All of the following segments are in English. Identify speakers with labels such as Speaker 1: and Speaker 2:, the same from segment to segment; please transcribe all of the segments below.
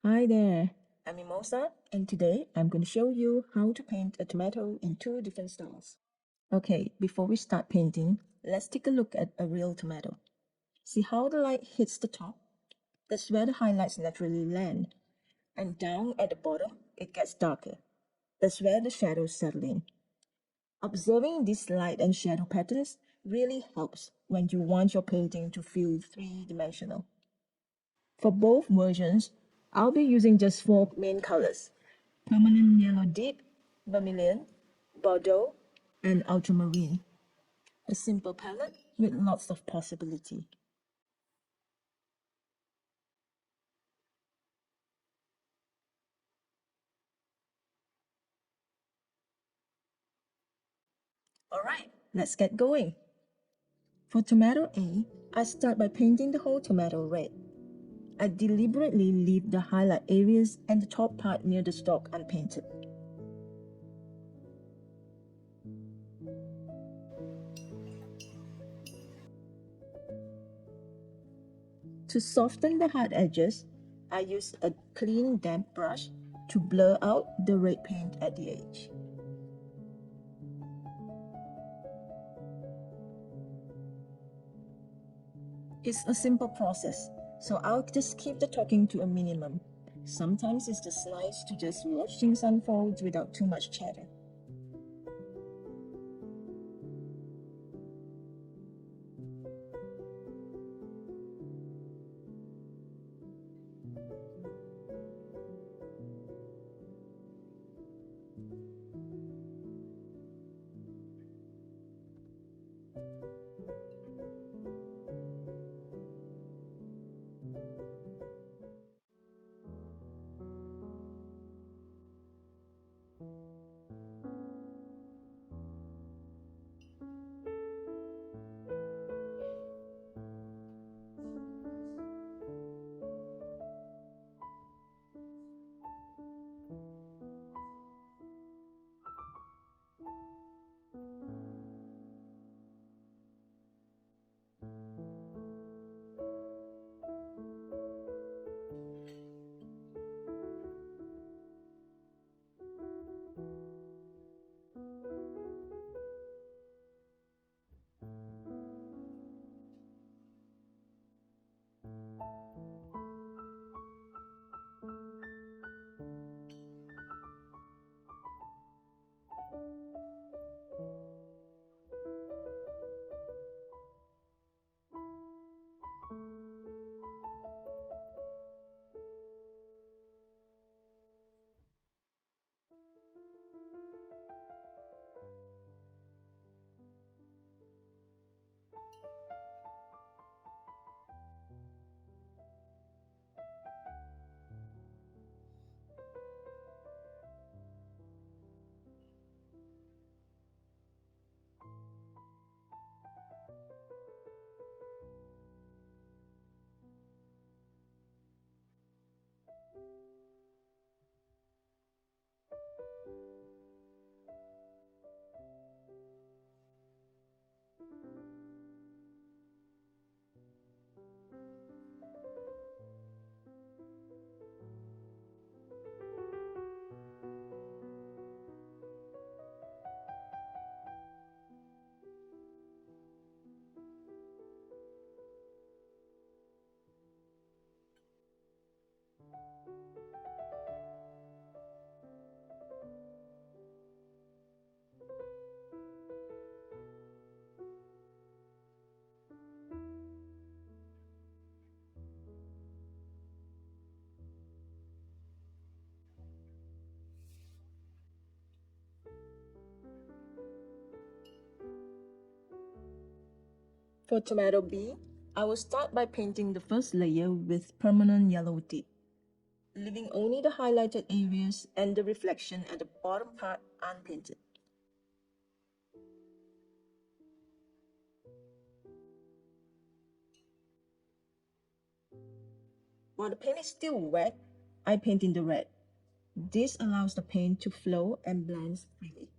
Speaker 1: Hi there, I'm Mimosa, and today I'm going to show you how to paint a tomato in two different styles. Okay, before we start painting, let's take a look at a real tomato. See how the light hits the top? That's where the highlights naturally land, and down at the bottom, it gets darker. That's where the shadows settle in. Observing these light and shadow patterns really helps when you want your painting to feel three-dimensional. For both versions, I'll be using just four main colors: permanent yellow deep, vermilion, bordeaux, and ultramarine. A simple palette with lots of possibility. Alright, let's get going. For tomato A, I start by painting the whole tomato red. I deliberately leave the highlight areas and the top part near the stalk unpainted. To soften the hard edges, I use a clean damp brush to blur out the red paint at the edge. It's a simple process, so I'll just keep the talking to a minimum. Sometimes it's just nice to just watch things unfold without too much chatter. For tomato B, I will start by painting the first layer with permanent yellow deep, leaving only the highlighted areas and the reflection at the bottom part unpainted. While the paint is still wet, I paint in the red. This allows the paint to flow and blend freely.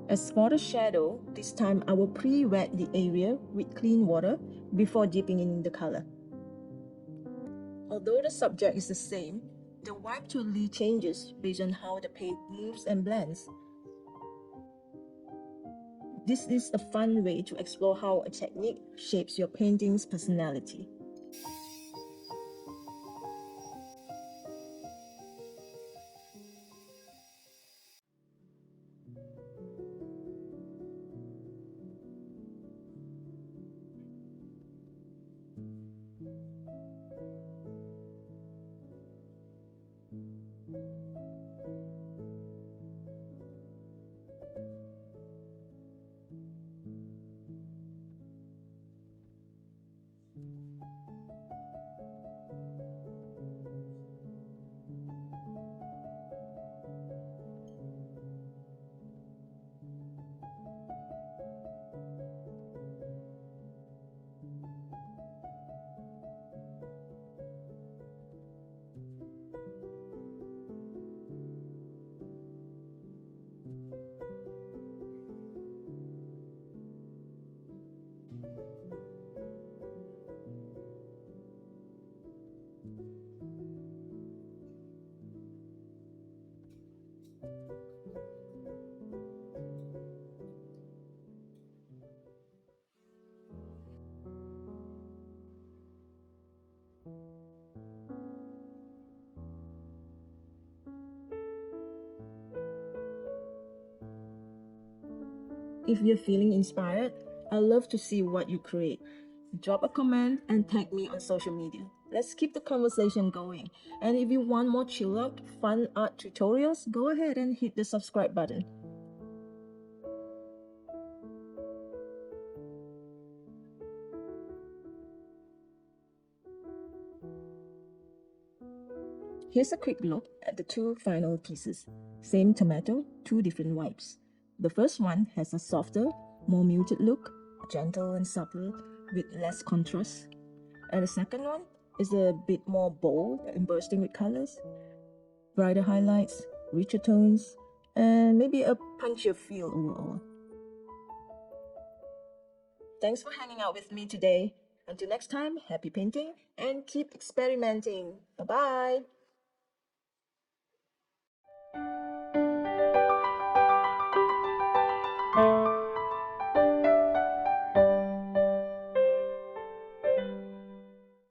Speaker 1: As for the shadow, this time I will pre-wet the area with clean water before dipping in the color. Although the subject is the same, the wipe totally changes based on how the paint moves and blends. This is a fun way to explore how a technique shapes your painting's personality. If you're feeling inspired, I'd love to see what you create. Drop a comment and tag me on social media. Let's keep the conversation going. And if you want more chill out, fun art tutorials, go ahead and hit the subscribe button. Here's a quick look at the two final pieces. Same tomato, two different wipes. The first one has a softer, more muted look, gentle and subtle, with less contrast. And the second one is a bit more bold and bursting with colors, brighter highlights, richer tones, and maybe a punchier feel overall. Thanks for hanging out with me today. Until next time, happy painting and keep experimenting. Bye bye.